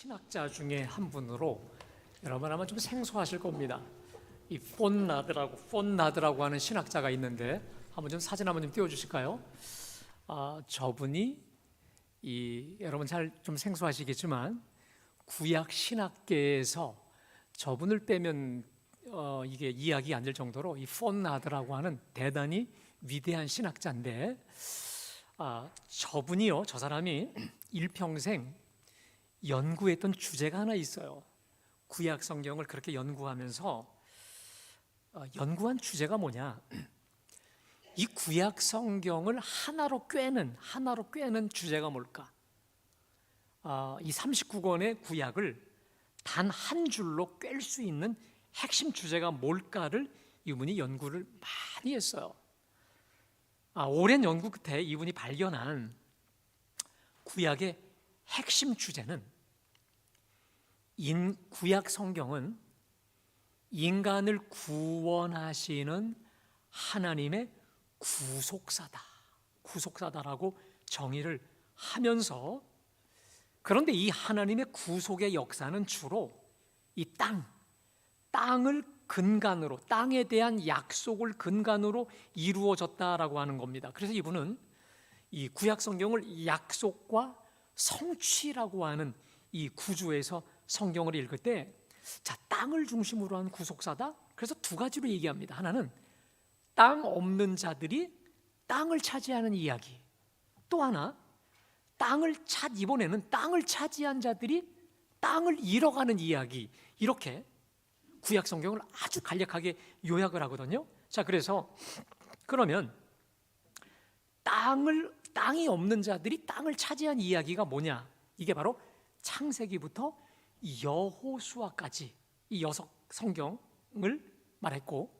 신학자 중에 한 분으로 여러분 아마 좀 생소하실 겁니다. 이 폰나드라고 하는 신학자가 있는데 한번 좀 사진 한번 좀 띄워주실까요? 저분이 여러분 잘 좀 생소하시겠지만 구약 신학계에서 저분을 빼면 이게 이야기 안 될 정도로 이 폰나드라고 하는 대단히 위대한 신학자인데 저분이요, 저 사람이 일평생 연구했던 주제가 하나 있어요. 구약 성경을 그렇게 연구하면서 연구한 주제가 뭐냐? 이 구약 성경을 하나로 꿰는 주제가 뭘까? 이 39권의 구약을 단 한 줄로 꿰 수 있는 핵심 주제가 뭘까를 이분이 연구를 많이 했어요. 오랜 연구 끝에 이분이 발견한 구약의 핵심 주제는 구약 성경은 인간을 구원하시는 하나님의 구속사다라고 정의를 하면서, 그런데 이 하나님의 구속의 역사는 주로 이 땅을 근간으로, 땅에 대한 약속을 근간으로 이루어졌다라고 하는 겁니다. 그래서 이분은 이 구약 성경을 약속과 성취라고 하는 이 구조에서 성경을 읽을 때, 땅을 중심으로 한 구속사다. 그래서 두 가지로 얘기합니다. 하나는 땅 없는 자들이 땅을 차지하는 이야기, 또 하나 이번에는 땅을 차지한 자들이 땅을 잃어가는 이야기. 이렇게 구약 성경을 아주 간략하게 요약을 하거든요. 그래서 그러면 땅이 없는 자들이 땅을 차지한 이야기가 뭐냐? 이게 바로 창세기부터 여호수아까지 이 6성경을 말했고,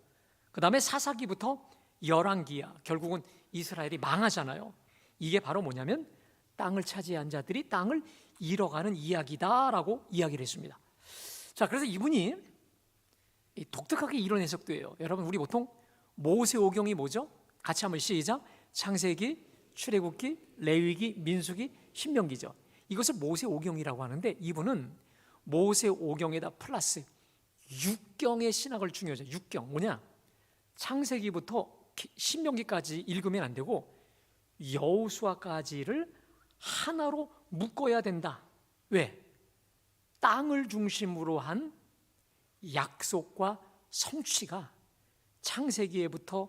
그 다음에 사사기부터 열왕기야. 결국은 이스라엘이 망하잖아요. 이게 바로 뭐냐면 땅을 차지한 자들이 땅을 잃어가는 이야기다라고 이야기를 했습니다. 그래서 이분이 독특하게 이런 해석도 해요. 여러분, 우리 보통 모세오경이 뭐죠? 같이 한번 시작. 창세기, 출애굽기, 레위기, 민수기, 신명기죠. 이것을 모세오경이라고 하는데, 이분은 모세오경에다 플러스 6경의 신학을 중요하죠. 6경 뭐냐? 창세기부터 신명기까지 읽으면 안 되고 여호수아까지를 하나로 묶어야 된다. 왜? 땅을 중심으로 한 약속과 성취가 창세기에부터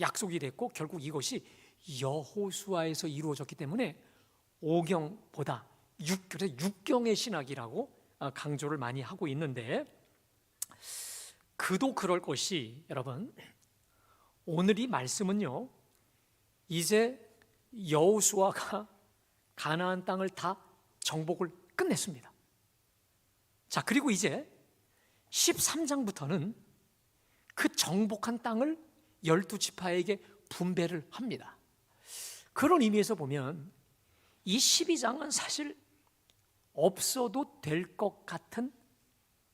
약속이 됐고, 결국 이것이 여호수아에서 이루어졌기 때문에 오경보다 6경의 신학이라고 강조를 많이 하고 있는데, 그도 그럴 것이, 여러분, 오늘 이 말씀은요, 이제 여호수아가 가나안 땅을 다 정복을 끝냈습니다. 그리고 이제 13장부터는 그 정복한 땅을 12지파에게 분배를 합니다. 그런 의미에서 보면 이 12장은 사실 없어도 될 것 같은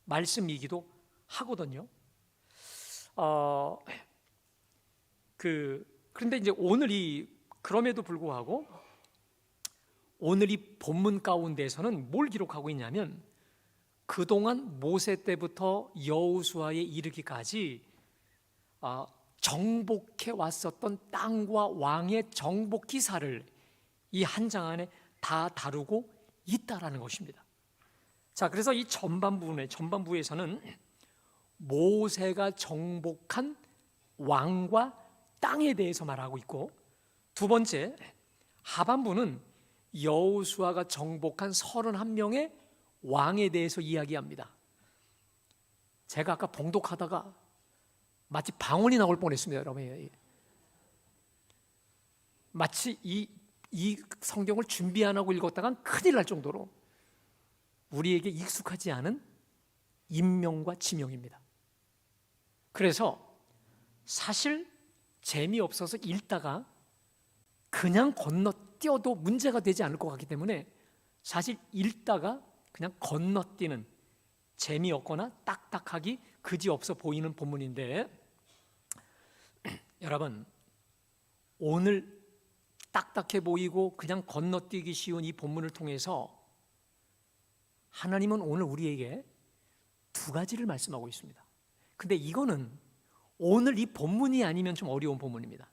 말씀이기도 하거든요. 그런데 이제 그럼에도 불구하고 오늘 이 본문 가운데에서는 뭘 기록하고 있냐면, 그동안 모세 때부터 여호수아에 이르기까지 정복해 왔었던 땅과 왕의 정복 기사를 이 한 장 안에 다 다루고 있다라는 것입니다. 그래서 이 전반부에서는 모세가 정복한 왕과 땅에 대해서 말하고 있고, 두 번째 하반부는 여호수아가 정복한 31명의 왕에 대해서 이야기합니다. 제가 아까 봉독하다가 마치 방언이 나올 뻔했습니다, 여러분. 마치 이 성경을 준비 안 하고 읽었다간 큰일 날 정도로 우리에게 익숙하지 않은 임명과 지명입니다. 그래서 사실 재미없어서 읽다가 그냥 건너뛰어도 문제가 되지 않을 것 같기 때문에, 사실 읽다가 그냥 건너뛰는, 재미없거나 딱딱하기 그지없어 보이는 본문인데, 여러분, 오늘 딱딱해 보이고 그냥 건너뛰기 쉬운 이 본문을 통해서 하나님은 오늘 우리에게 두 가지를 말씀하고 있습니다. 근데 이거는 오늘 이 본문이 아니면 좀 어려운 본문입니다.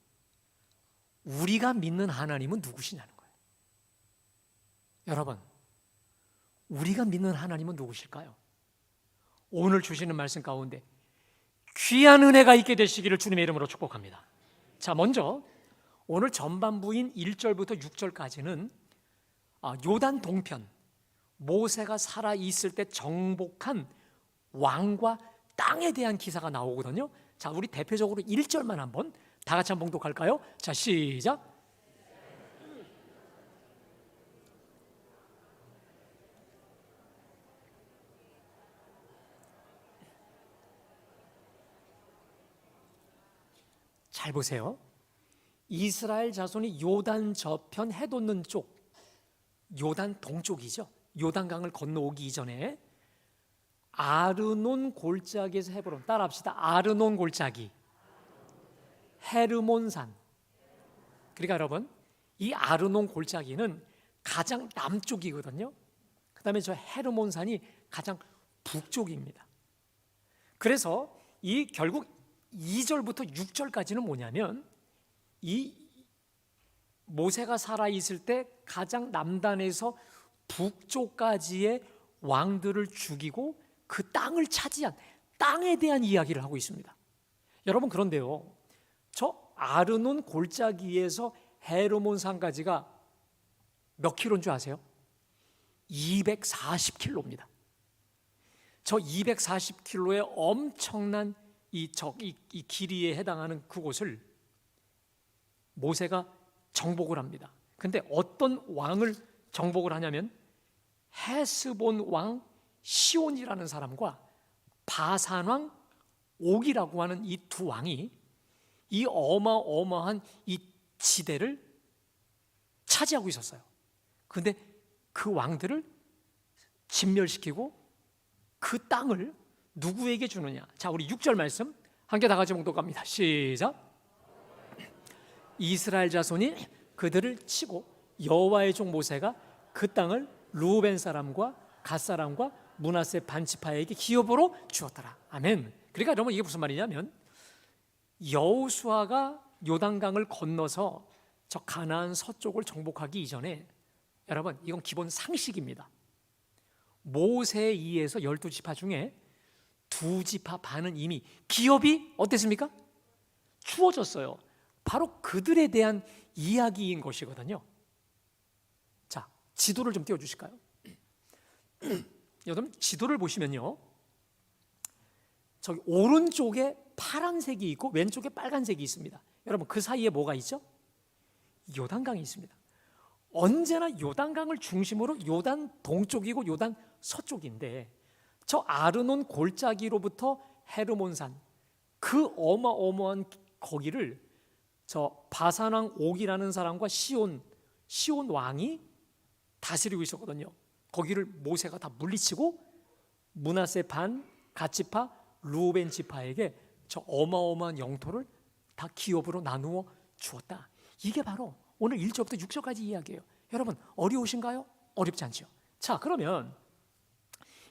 우리가 믿는 하나님은 누구시냐는 거예요. 여러분, 우리가 믿는 하나님은 누구실까요? 오늘 주시는 말씀 가운데 귀한 은혜가 있게 되시기를 주님의 이름으로 축복합니다. 자, 먼저 오늘 전반부인 1절부터 6절까지는 요단 동편, 모세가 살아있을 때 정복한 왕과 땅에 대한 기사가 나오거든요. 자, 우리 대표적으로 1절만 한번 다 같이 한번 봉독할까요? 자, 시작. 잘 보세요. 이스라엘 자손이 요단 저편 해돋는 쪽, 요단 동쪽이죠. 요단강을 건너오기 이전에 아르논 골짜기에서 헤브론, 따라합시다. 아르논 골짜기, 헤르몬산. 그러니까 여러분, 이 아르논 골짜기는 가장 남쪽이거든요. 그 다음에 저 헤르몬산이 가장 북쪽입니다. 그래서 이 결국 2절부터 6절까지는 뭐냐면, 이 모세가 살아있을 때 가장 남단에서 북쪽까지의 왕들을 죽이고 그 땅을 차지한 땅에 대한 이야기를 하고 있습니다. 여러분, 그런데요, 저 아르논 골짜기에서 헤르몬산까지가 몇 킬로인 줄 아세요? 240킬로입니다. 저 240킬로의 엄청난 이 길이에 해당하는 그곳을 모세가 정복을 합니다. 근데 어떤 왕을 정복을 하냐면 헤스본 왕 시온이라는 사람과 바산 왕 옥이라고 하는 이 두 왕이 이 어마어마한 이 지대를 차지하고 있었어요. 근데 그 왕들을 진멸시키고 그 땅을 누구에게 주느냐? 자, 우리 6절 말씀 함께 다 같이 봉독합니다. 시작. 이스라엘 자손이 그들을 치고 여호와의 종 모세가 그 땅을 루벤 사람과 갓 사람과 므낫세 반지파에게 기업으로 주었더라. 아멘. 그러니까 여러분, 이게 무슨 말이냐면 여호수아가 요단강을 건너서 저 가나안 서쪽을 정복하기 이전에, 여러분, 이건 기본 상식입니다. 모세에 의해서 12지파 중에 2지파 반은 이미 기업이 어땠습니까? 주어졌어요. 바로 그들에 대한 이야기인 것이거든요. 자, 지도를 좀 띄워주실까요? 여러분, 지도를 보시면요, 저기 오른쪽에 파란색이 있고 왼쪽에 빨간색이 있습니다. 여러분, 그 사이에 뭐가 있죠? 요단강이 있습니다. 언제나 요단강을 중심으로 요단 동쪽이고 요단 서쪽인데, 저 아르논 골짜기로부터 헤르몬산, 그 어마어마한 거기를 저 바산 왕 옥이라는 사람과 시온 왕이 다스리고 있었거든요. 거기를 모세가 다 물리치고 므낫세 반, 갓지파, 루벤 지파에게 저 어마어마한 영토를 다 기업으로 나누어 주었다. 이게 바로 오늘 1절부터 6절까지 이야기예요. 여러분, 어려우신가요? 어렵지 않죠? 자, 그러면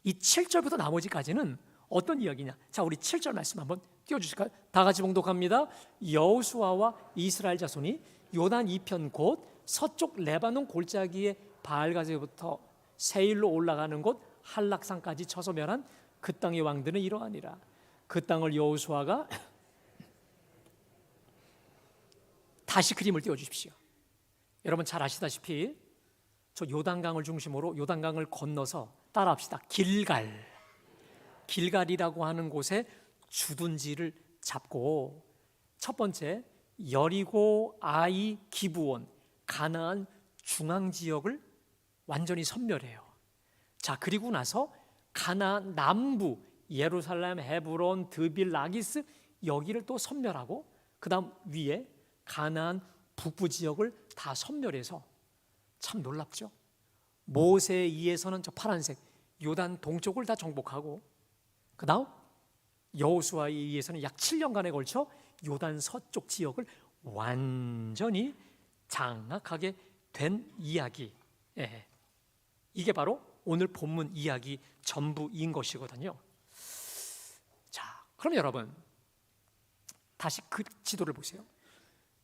이 7절부터 나머지까지는 어떤 이야기냐? 자, 우리 7절 말씀 한번 띄워주실까요? 다 같이 봉독합니다. 여호수아와 이스라엘 자손이 요단 이편 곧 서쪽 레바논 골짜기의 바알가세부터 세일로 올라가는 곳 한락산까지 쳐서 멸한 그 땅의 왕들은 이러하니라. 그 땅을 여호수아가 다시 그림을 띄워주십시오. 여러분, 잘 아시다시피 저 요단강을 중심으로 요단강을 건너서 따라합시다. 길갈이라고 하는 곳에 주둔지를 잡고 첫 번째 여리고, 아이, 기브온, 가나안 중앙 지역을 완전히 섬멸해요. 자, 그리고 나서 가나안 남부 예루살렘, 헤브론, 드빌, 라기스 여기를 또 섬멸하고, 그 다음 위에 가나안 북부 지역을 다 섬멸해서, 참 놀랍죠? 모세에 의해서는 저 파란색 요단 동쪽을 다 정복하고, 그 다음 여호수아에 의해서는 약 7년간에 걸쳐 요단 서쪽 지역을 완전히 장악하게 된 이야기. 이게 바로 오늘 본문 이야기 전부인 것이거든요. 자, 그럼 여러분 다시 그 지도를 보세요.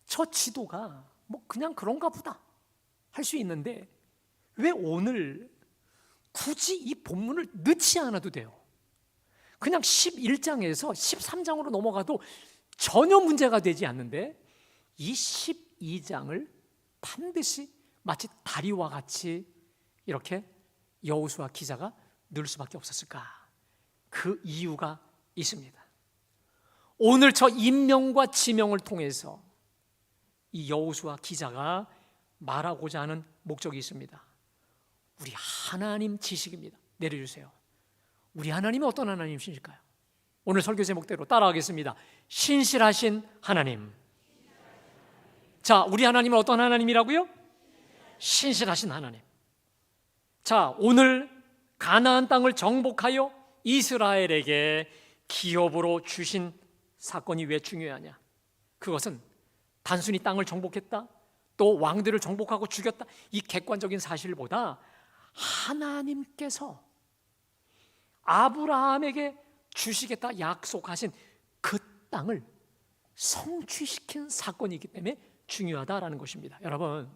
저 지도가 뭐 그냥 그런가 보다 할 수 있는데 왜 오늘 굳이 이 본문을 넣지 않아도 돼요? 그냥 11장에서 13장으로 넘어가도 전혀 문제가 되지 않는데 이 12장을 반드시 마치 다리와 같이 이렇게 여호수아 기자가 넣을 수밖에 없었을까? 그 이유가 있습니다. 오늘 저 임명과 지명을 통해서 이 여호수아 기자가 말하고자 하는 목적이 있습니다. 우리 하나님 지식입니다. 내려주세요. 우리 하나님은 어떤 하나님이실까요? 오늘 설교 제목대로 따라하겠습니다. 신실하신 하나님. 자, 우리 하나님은 어떤 하나님이라고요? 신실하신 하나님. 자, 오늘 가나안 땅을 정복하여 이스라엘에게 기업으로 주신 사건이 왜 중요하냐? 그것은 단순히 땅을 정복했다, 또 왕들을 정복하고 죽였다, 이 객관적인 사실보다 하나님께서 아브라함에게 주시겠다 약속하신 그 땅을 성취시킨 사건이기 때문에 중요하다라는 것입니다. 여러분,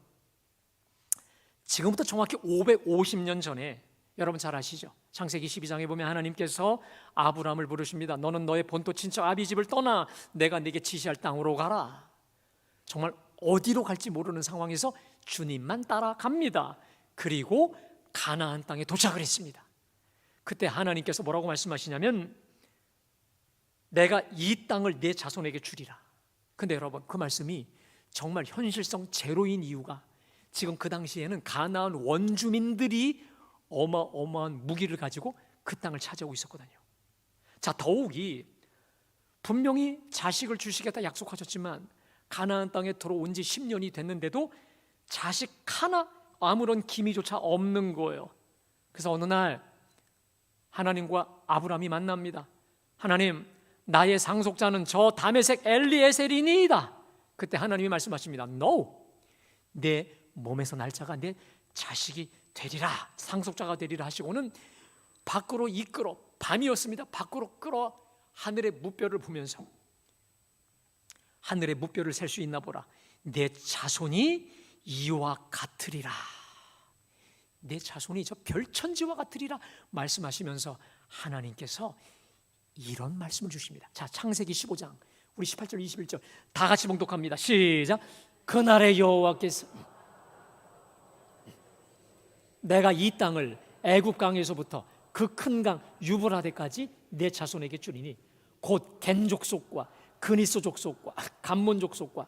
지금부터 정확히 550년 전에 여러분 잘 아시죠? 창세기 12장에 보면 하나님께서 아브라함을 부르십니다. 너는 너의 본토 친척 아비 집을 떠나 내가 네게 지시할 땅으로 가라. 정말 어디로 갈지 모르는 상황에서 주님만 따라갑니다. 그리고 가나안 땅에 도착을 했습니다. 그때 하나님께서 뭐라고 말씀하시냐면 내가 이 땅을 내 자손에게 주리라. 근데 여러분, 그 말씀이 정말 현실성 제로인 이유가 지금 그 당시에는 가나안 원주민들이 어마어마한 무기를 가지고 그 땅을 차지하고 있었거든요. 자, 더욱이 분명히 자식을 주시겠다 약속하셨지만 가나안 땅에 들어온 지 10년이 됐는데도 자식 하나 아무런 기미조차 없는 거예요. 그래서 어느 날 하나님과 아브라함이 만납니다. 하나님, 나의 상속자는 저 다메섹 엘리에셀이니이다. 그때 하나님이 말씀하십니다. No, 내 몸에서 날 자가 내 자식이 되리라, 상속자가 되리라 하시고는 밖으로 이끌어, 밤이었습니다. 밖으로 끌어 하늘의 무뼈를 보면서 하늘의 무뼈를 셀 수 있나 보라. 내 자손이 이와 같으리라. 내 자손이 저 별천지와 같으리라 말씀하시면서 하나님께서 이런 말씀을 주십니다. 자, 창세기 15장 우리 18절 21절 다 같이 봉독합니다. 시작. 그날의 여호와께서 내가 이 땅을 애굽 강에서부터 그 큰 강 유브라데까지 내 자손에게 주리니 곧 겐 족속과 그니스 족속과 감몬 족속과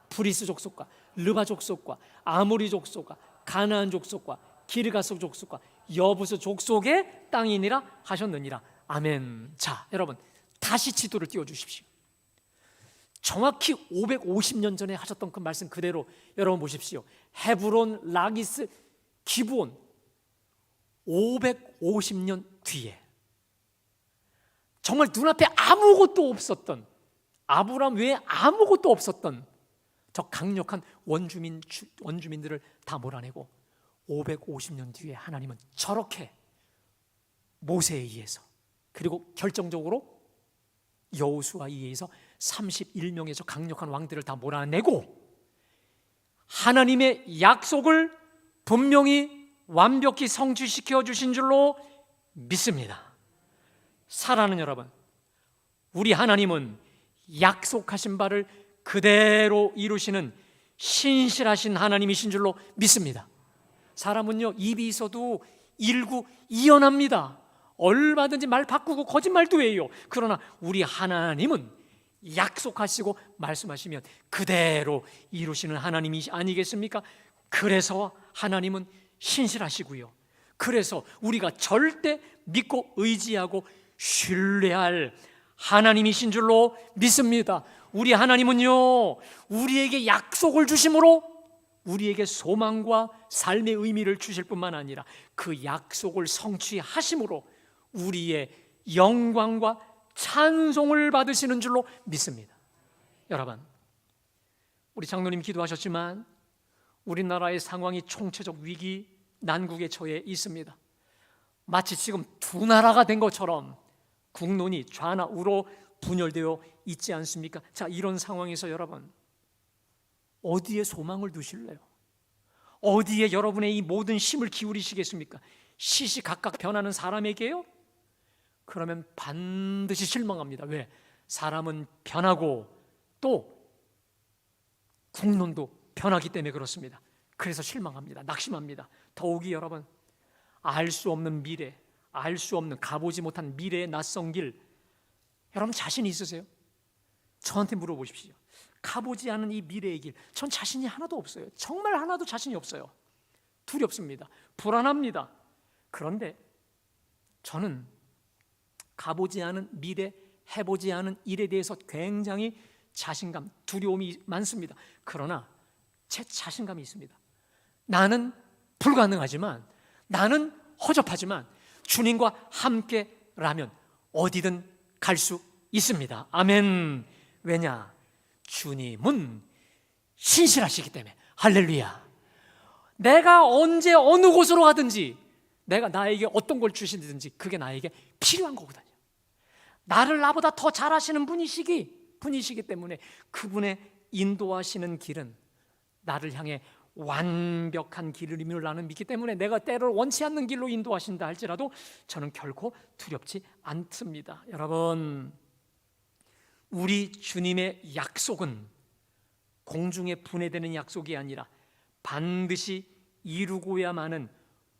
브리스 족속과 르바 족속과 아모리 족속과 가나안 족속과 기르가스 족속과 여부스 족속의 땅이니라 하셨느니라. 아멘. 자, 여러분 다시 지도를 띄워주십시오. 정확히 550년 전에 하셨던 그 말씀 그대로 여러분 보십시오. 헤브론, 라기스, 기브온 550년 뒤에 정말 눈앞에 아무것도 없었던, 아브라함 외에 아무것도 없었던 저 강력한 원주민들을 다 몰아내고 550년 뒤에 하나님은 저렇게 모세에 의해서 그리고 결정적으로 여호수아에 의해서 31명의 저 강력한 왕들을 다 몰아내고 하나님의 약속을 분명히 완벽히 성취시켜 주신 줄로 믿습니다. 사랑하는 여러분, 우리 하나님은 약속하신 바를 그대로 이루시는 신실하신 하나님이신 줄로 믿습니다. 사람은요, 입이 있어도 일구이연합니다. 얼마든지 말 바꾸고 거짓말도 해요. 그러나 우리 하나님은 약속하시고 말씀하시면 그대로 이루시는 하나님이 아니겠습니까? 그래서 하나님은 신실하시고요. 그래서 우리가 절대 믿고 의지하고 신뢰할 하나님이신 줄로 믿습니다. 우리 하나님은요, 우리에게 약속을 주심으로 우리에게 소망과 삶의 의미를 주실 뿐만 아니라 그 약속을 성취하심으로 우리의 영광과 찬송을 받으시는 줄로 믿습니다. 여러분, 우리 장로님 기도하셨지만 우리나라의 상황이 총체적 위기, 난국에 처해 있습니다. 마치 지금 두 나라가 된 것처럼 국론이 좌나 우로 분열되어 있지 않습니까? 자, 이런 상황에서 여러분 어디에 소망을 두실래요? 어디에 여러분의 이 모든 힘을 기울이시겠습니까? 시시각각 변하는 사람에게요? 그러면 반드시 실망합니다. 왜? 사람은 변하고 또 국론도 변하기 때문에 그렇습니다. 그래서 실망합니다. 낙심합니다. 더욱이 여러분, 알 수 없는 미래, 알 수 없는 가보지 못한 미래의 낯선 길, 여러분 자신 있으세요? 저한테 물어보십시오. 가보지 않은 이 미래의 길, 전 자신이 하나도 없어요. 정말 하나도 자신이 없어요. 두렵습니다. 불안합니다. 그런데 저는 가보지 않은 미래, 해보지 않은 일에 대해서 굉장히 자신감, 두려움이 많습니다. 그러나 제 자신감이 있습니다. 나는 불가능하지만, 나는 허접하지만 주님과 함께라면 어디든 갈 수 있습니다. 아멘. 왜냐? 주님은 신실하시기 때문에. 할렐루야. 내가 언제 어느 곳으로 가든지, 내가 나에게 어떤 걸 주시든지 그게 나에게 필요한 거거든요. 나를 나보다 더 잘하시는 분이시기 때문에 그분의 인도하시는 길은 나를 향해 완벽한 길임을 나는 믿기 때문에 내가 때를 원치 않는 길로 인도하신다 할지라도 저는 결코 두렵지 않습니다. 여러분, 우리 주님의 약속은 공중에 분해되는 약속이 아니라 반드시 이루고야만은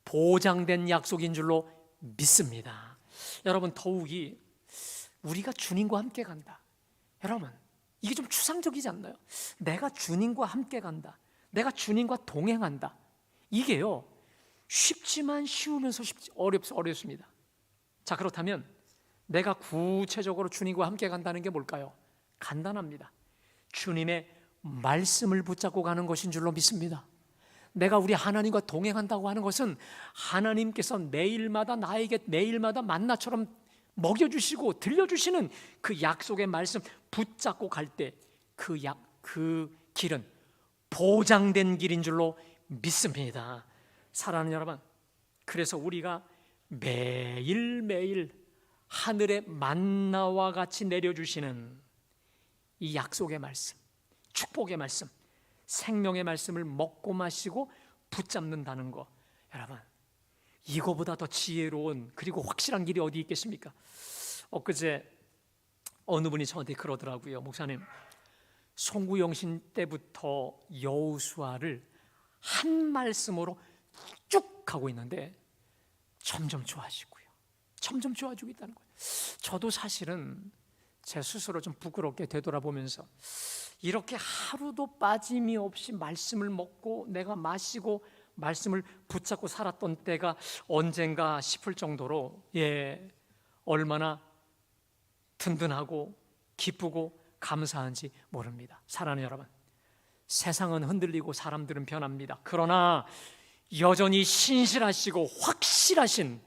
보장된 약속인 줄로 믿습니다. 여러분, 더욱이 우리가 주님과 함께 간다. 여러분, 이게 좀 추상적이지 않나요? 내가 주님과 함께 간다. 내가 주님과 동행한다. 이게요, 쉽지만 쉬우면서 어렵습니다. 자, 그렇다면 내가 구체적으로 주님과 함께 간다는 게 뭘까요? 간단합니다. 주님의 말씀을 붙잡고 가는 것인 줄로 믿습니다. 내가 우리 하나님과 동행한다고 하는 것은 하나님께서 매일마다 나에게 매일마다 만나처럼 먹여주시고 들려주시는 그 약속의 말씀 붙잡고 갈 때 그 길은 보장된 길인 줄로 믿습니다. 사랑하는 여러분, 그래서 우리가 매일매일 하늘의 만나와 같이 내려주시는 이 약속의 말씀, 축복의 말씀, 생명의 말씀을 먹고 마시고 붙잡는다는 거, 여러분, 이거보다 더 지혜로운 그리고 확실한 길이 어디 있겠습니까? 엊그제 어느 분이 저한테 그러더라고요. 목사님, 송구영신 때부터 여호수아를 한 말씀으로 쭉 가고 있는데 점점 좋아지고요. 점점 좋아지고 있다는 거예요. 저도 사실은 제 스스로 좀 부끄럽게 되돌아보면서 이렇게 하루도 빠짐이 없이 말씀을 먹고 내가 마시고 말씀을 붙잡고 살았던 때가 언젠가 싶을 정도로 얼마나 든든하고 기쁘고 감사한지 모릅니다. 사랑하는 여러분, 세상은 흔들리고 사람들은 변합니다. 그러나 여전히 신실하시고 확실하신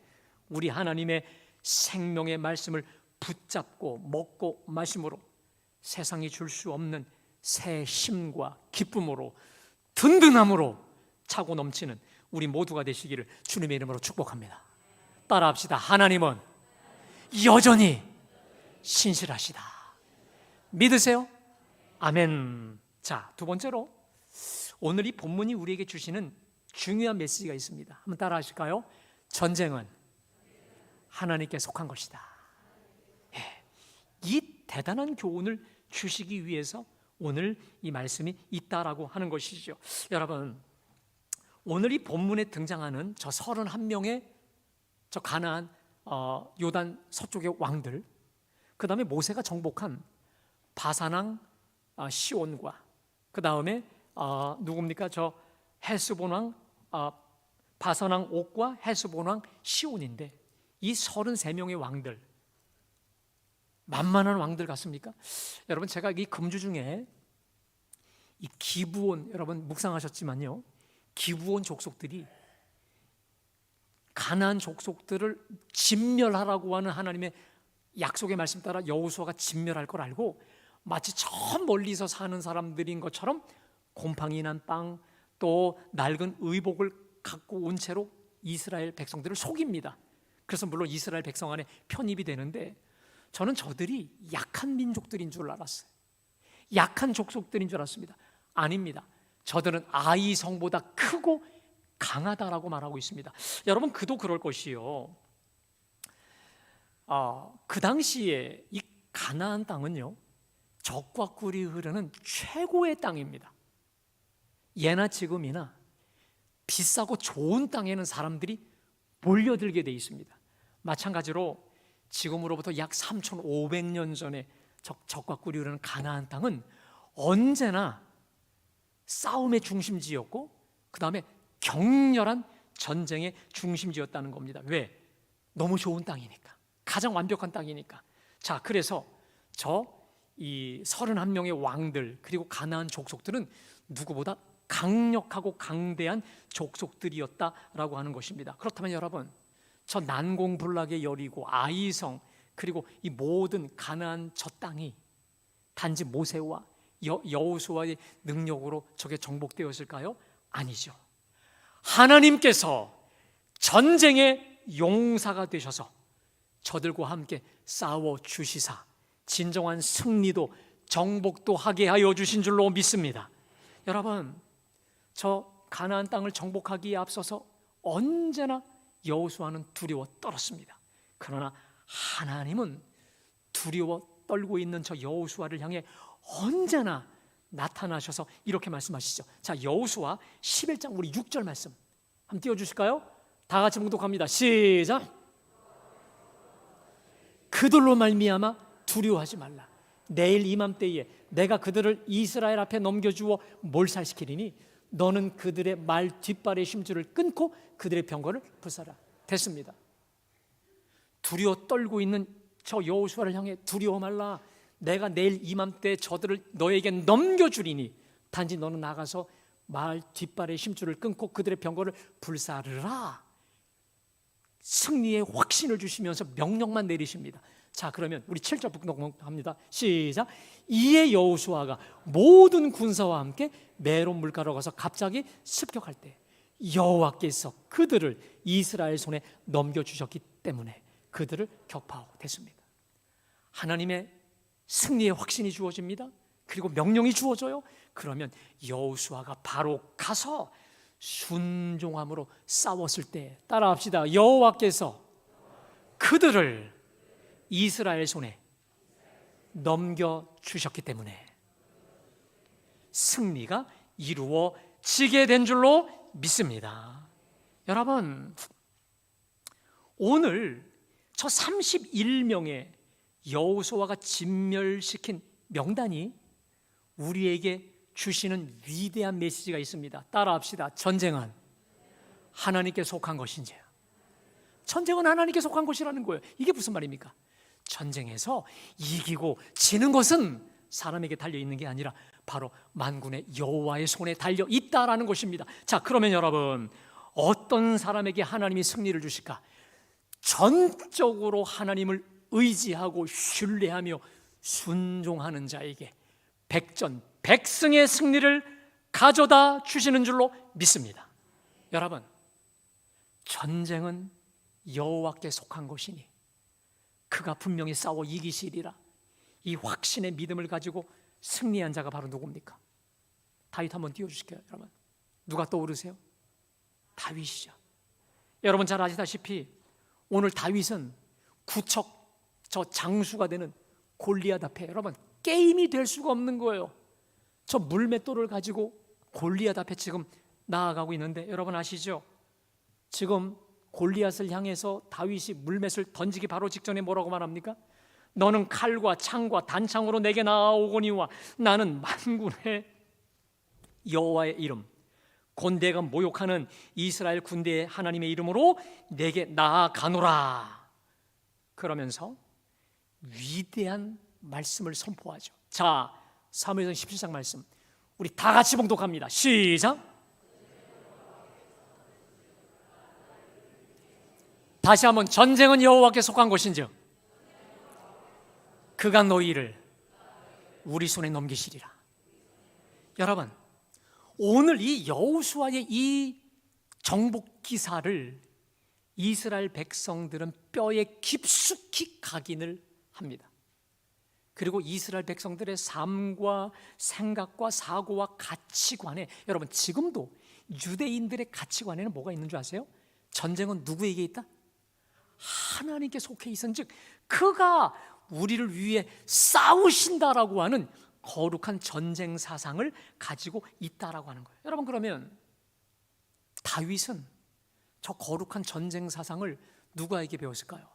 우리 하나님의 생명의 말씀을 붙잡고 먹고 마심으로 세상이 줄 수 없는 새 힘과 기쁨으로 든든함으로 차고 넘치는 우리 모두가 되시기를 주님의 이름으로 축복합니다. 따라합시다. 하나님은 여전히 신실하시다. 믿으세요? 아멘. 자, 두 번째로 오늘 이 본문이 우리에게 주시는 중요한 메시지가 있습니다. 한번 따라 하실까요? 전쟁은 하나님께 속한 것이다. 이 대단한 교훈을 주시기 위해서 오늘 이 말씀이 있다라고 하는 것이죠. 여러분, 오늘 이 본문에 등장하는 저 31명의 저 가나안 요단 서쪽의 왕들, 그 다음에 모세가 정복한 바산왕 시온과 그 다음에 누굽니까? 저 헤스본 왕 바산왕 옥과 헤스본 왕 시온인데, 이 33명의 왕들 만만한 왕들 같습니까? 여러분, 제가 이 금주 중에 이 기브온, 여러분 묵상하셨지만요, 기브온 족속들이 가나안 족속들을 진멸하라고 하는 하나님의 약속의 말씀 따라 여호수아가 진멸할 걸 알고 마치 저 멀리서 사는 사람들인 것처럼 곰팡이 난 빵, 또 낡은 의복을 갖고 온 채로 이스라엘 백성들을 속입니다. 그래서 물론 이스라엘 백성 안에 편입이 되는데, 저는 저들이 약한 민족들인 줄 알았어요. 약한 족속들인 줄 알았습니다. 아닙니다. 저들은 아이성보다 크고 강하다라고 말하고 있습니다. 여러분, 그도 그럴 것이요. 그 당시에 이 가나안 땅은요, 적과 꿀이 흐르는 최고의 땅입니다. 예나 지금이나 비싸고 좋은 땅에는 사람들이 몰려들게 돼 있습니다. 마찬가지로 지금으로부터 약 3,500년 전에 적과 꿀이 흐르는 가나안 땅은 언제나 싸움의 중심지였고, 그 다음에 격렬한 전쟁의 중심지였다는 겁니다. 왜? 너무 좋은 땅이니까, 가장 완벽한 땅이니까. 자, 그래서 이 31명의 왕들, 그리고 가나안 족속들은 누구보다 강력하고 강대한 족속들이었다라고 하는 것입니다. 그렇다면 여러분, 저 난공불락의 여리고, 아이성, 그리고 이 모든 가나안 저 땅이 단지 모세와 여호수아의 능력으로 저게 정복되었을까요? 아니죠. 하나님께서 전쟁의 용사가 되셔서 저들과 함께 싸워 주시사 진정한 승리도 정복도 하게 하여 주신 줄로 믿습니다. 여러분, 저 가나안 땅을 정복하기에 앞서서 언제나 여호수아는 두려워 떨었습니다. 그러나 하나님은 두려워 떨고 있는 저 여호수아를 향해 언제나 나타나셔서 이렇게 말씀하시죠. 자, 여호수아 11장 우리 6절 말씀 한번 띄워주실까요? 다 같이 봉독합니다. 시작. 그들로 말미암아 두려워하지 말라. 내일 이맘때에 내가 그들을 이스라엘 앞에 넘겨주어 몰살시키리니 너는 그들의 말 뒷발의 심줄을 끊고 그들의 병거를 불사라. 됐습니다. 두려워 떨고 있는 저 여호수아를 향해 두려워 말라. 내가 내일 이맘때 저들을 너에게 넘겨주리니 단지 너는 나가서 말 뒷발의 심줄을 끊고 그들의 병거를 불사르라. 승리의 확신을 주시면서 명령만 내리십니다. 자, 그러면 우리 7절 봉독합니다. 시작. 이에 여호수아가 모든 군사와 함께 메론 물가로 가서 갑자기 습격할 때 여호와께서 그들을 이스라엘 손에 넘겨주셨기 때문에 그들을 격파하고 됐습니다. 하나님의 승리의 확신이 주어집니다. 그리고 명령이 주어져요. 그러면 여호수아가 바로 가서 순종함으로 싸웠을 때, 따라합시다. 여호와께서 그들을 이스라엘 손에 넘겨주셨기 때문에 승리가 이루어지게 된 줄로 믿습니다. 여러분, 오늘 저 31명의 여호수아가 진멸시킨 명단이 우리에게 주시는 위대한 메시지가 있습니다. 따라합시다. 전쟁은 하나님께 속한 것인지. 전쟁은 하나님께 속한 것이라는 거예요. 이게 무슨 말입니까? 전쟁에서 이기고 지는 것은 사람에게 달려있는 게 아니라 바로 만군의 여호와의 손에 달려있다라는 것입니다. 자, 그러면 여러분, 어떤 사람에게 하나님이 승리를 주실까? 전적으로 하나님을 의지하고 신뢰하며 순종하는 자에게 백전백승의 승리를 가져다 주시는 줄로 믿습니다. 여러분, 전쟁은 여호와께 속한 것이니 그가 분명히 싸워 이기시리라. 이 확신의 믿음을 가지고 승리한 자가 바로 누굽니까? 다윗 한번 띄워주실게요. 여러분, 누가 떠오르세요? 다윗이죠. 여러분 잘 아시다시피 오늘 다윗은 구척 저 장수가 되는 골리앗 앞에 여러분 게임이 될 수가 없는 거예요. 저 물맷돌을 가지고 골리앗 앞에 지금 나아가고 있는데 여러분 아시죠? 지금 골리앗을 향해서 다윗이 물맷을 던지기 바로 직전에 뭐라고 말합니까? 너는 칼과 창과 단창으로 내게 나아오거니와 나는 만군의 여호와의 이름 곧 내가 모욕하는 이스라엘 군대의 하나님의 이름으로 내게 나아가노라. 그러면서 위대한 말씀을 선포하죠. 자, 사무엘상 17장 말씀 우리 다 같이 봉독합니다. 시작. 다시 한번 전쟁은 여호와께 속한 것인즉 그가 너희를 우리 손에 넘기시리라. 여러분, 오늘 이 여호수아의 이 정복 기사를 이스라엘 백성들은 뼈에 깊숙이 각인을 합니다. 그리고 이스라엘 백성들의 삶과 생각과 사고와 가치관에, 여러분 지금도 유대인들의 가치관에는 뭐가 있는 줄 아세요? 전쟁은 누구에게 있다? 하나님께 속해 있은즉 그가 우리를 위해 싸우신다라고 하는 거룩한 전쟁 사상을 가지고 있다라고 하는 거예요. 여러분, 그러면 다윗은 저 거룩한 전쟁 사상을 누구에게 배웠을까요?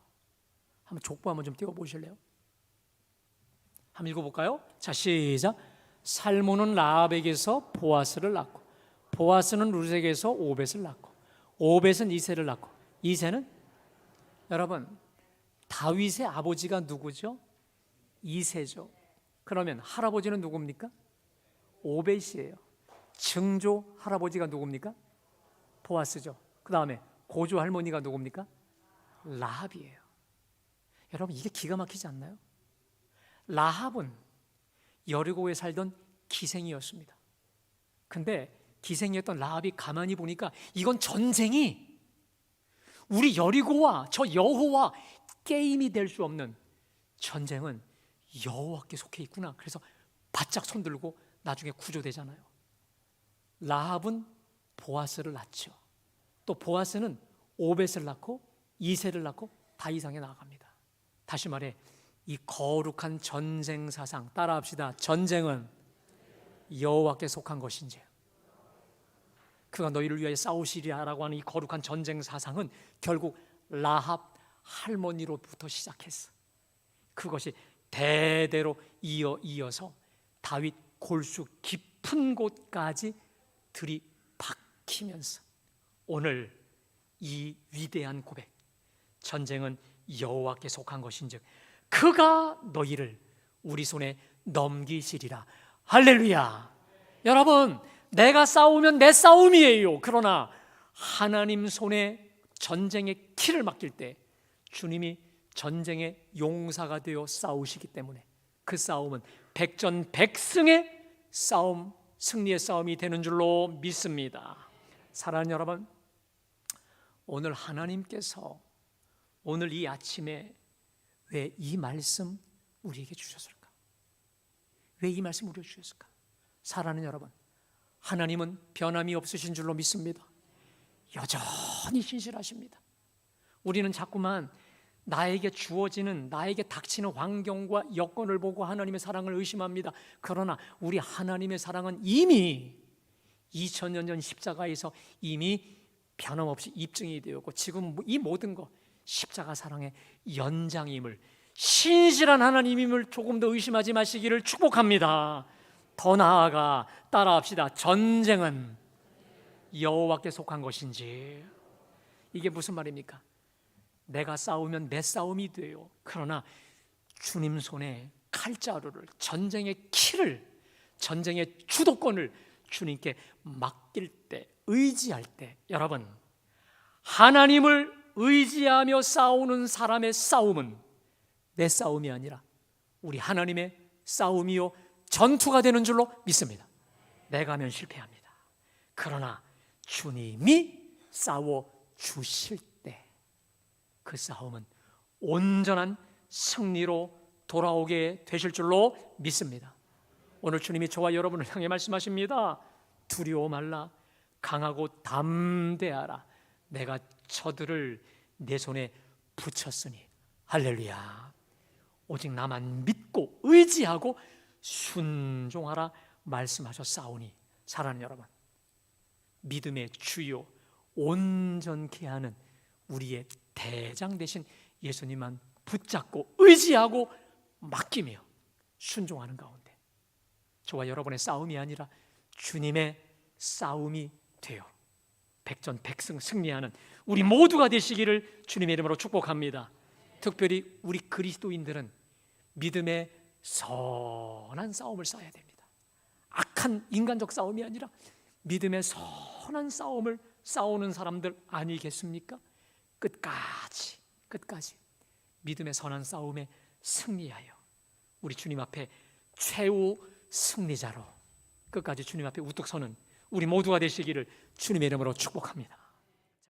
한번 족보 한번 좀 띄워보실래요? 한번 읽어볼까요? 자, 시작. 살몬은 라합에게서 보아스를 낳고, 보아스는 룻에게서 오벳을 낳고, 오벳은 이새를 낳고, 이새는, 여러분 다윗의 아버지가 누구죠? 이새죠. 그러면 할아버지는 누굽니까? 오벳이에요. 증조 할아버지가 누굽니까? 보아스죠. 그 다음에 고조 할머니가 누굽니까? 라합이에요. 여러분, 이게 기가 막히지 않나요? 라합은 여리고에 살던 기생이었습니다. 근데 기생이었던 라합이 가만히 보니까 이건 전쟁이 우리 여리고와 저 여호와 게임이 될 수 없는 전쟁은 여호와께 속해 있구나. 그래서 바짝 손들고 나중에 구조되잖아요. 라합은 보아스를 낳죠. 또 보아스는 오벳을 낳고 이새를 낳고 다 이상에 나아갑니다. 다시 말해, 이 거룩한 전쟁 사상 따라합시다. 전쟁은 여호와께 속한 것인지, 그가 너희를 위하여 싸우시리라고 하는 이 거룩한 전쟁 사상은 결국 라합 할머니로부터 시작했어. 그것이 대대로 이어서 다윗 골수 깊은 곳까지 들이박히면서 오늘 이 위대한 고백, 전쟁은 여호와께 속한 것인즉 그가 너희를 우리 손에 넘기시리라. 할렐루야. 여러분, 내가 싸우면 내 싸움이에요. 그러나 하나님 손에 전쟁의 키를 맡길 때 주님이 전쟁의 용사가 되어 싸우시기 때문에 그 싸움은 백전백승의 싸움, 승리의 싸움이 되는 줄로 믿습니다. 사랑하는 여러분, 오늘 하나님께서 오늘 이 아침에 왜 이 말씀 우리에게 주셨을까? 왜 이 말씀 우리에게 주셨을까? 사랑하는 여러분, 하나님은 변함이 없으신 줄로 믿습니다. 여전히 신실하십니다. 우리는 자꾸만 나에게 주어지는, 나에게 닥치는 환경과 여건을 보고 하나님의 사랑을 의심합니다. 그러나 우리 하나님의 사랑은 이미 2000년 전 십자가에서 이미 변함없이 입증이 되었고 지금 이 모든 것 십자가 사랑의 연장임을, 신실한 하나님임을 조금 더 의심하지 마시기를 축복합니다. 더 나아가 따라합시다. 전쟁은 여호와께 속한 것인지. 이게 무슨 말입니까? 내가 싸우면 내 싸움이 돼요. 그러나 주님 손에 칼자루를, 전쟁의 키를, 전쟁의 주도권을 주님께 맡길 때, 의지할 때, 여러분, 하나님을 의지하며 싸우는 사람의 싸움은 내 싸움이 아니라 우리 하나님의 싸움이요 전투가 되는 줄로 믿습니다. 내가 하면 실패합니다. 그러나 주님이 싸워 주실 때 그 싸움은 온전한 승리로 돌아오게 되실 줄로 믿습니다. 오늘 주님이 저와 여러분을 향해 말씀하십니다. 두려워 말라, 강하고 담대하라. 내가 저들을 내 손에 붙였으니. 할렐루야. 오직 나만 믿고 의지하고 순종하라 말씀하셨사오니. 사랑하는 여러분, 믿음의 주요 온전케 하는 우리의 대장 되신 예수님만 붙잡고 의지하고 맡기며 순종하는 가운데 저와 여러분의 싸움이 아니라 주님의 싸움이 되어 백전백승 승리하는 우리 모두가 되시기를 주님의 이름으로 축복합니다. 특별히 우리 그리스도인들은 믿음의 선한 싸움을 싸워야 됩니다. 악한 인간적 싸움이 아니라 믿음의 선한 싸움을 싸우는 사람들 아니겠습니까? 끝까지 믿음의 선한 싸움에 승리하여 우리 주님 앞에 최후 승리자로 끝까지 주님 앞에 우뚝 서는 우리 모두가 되시기를 주님의 이름으로 축복합니다.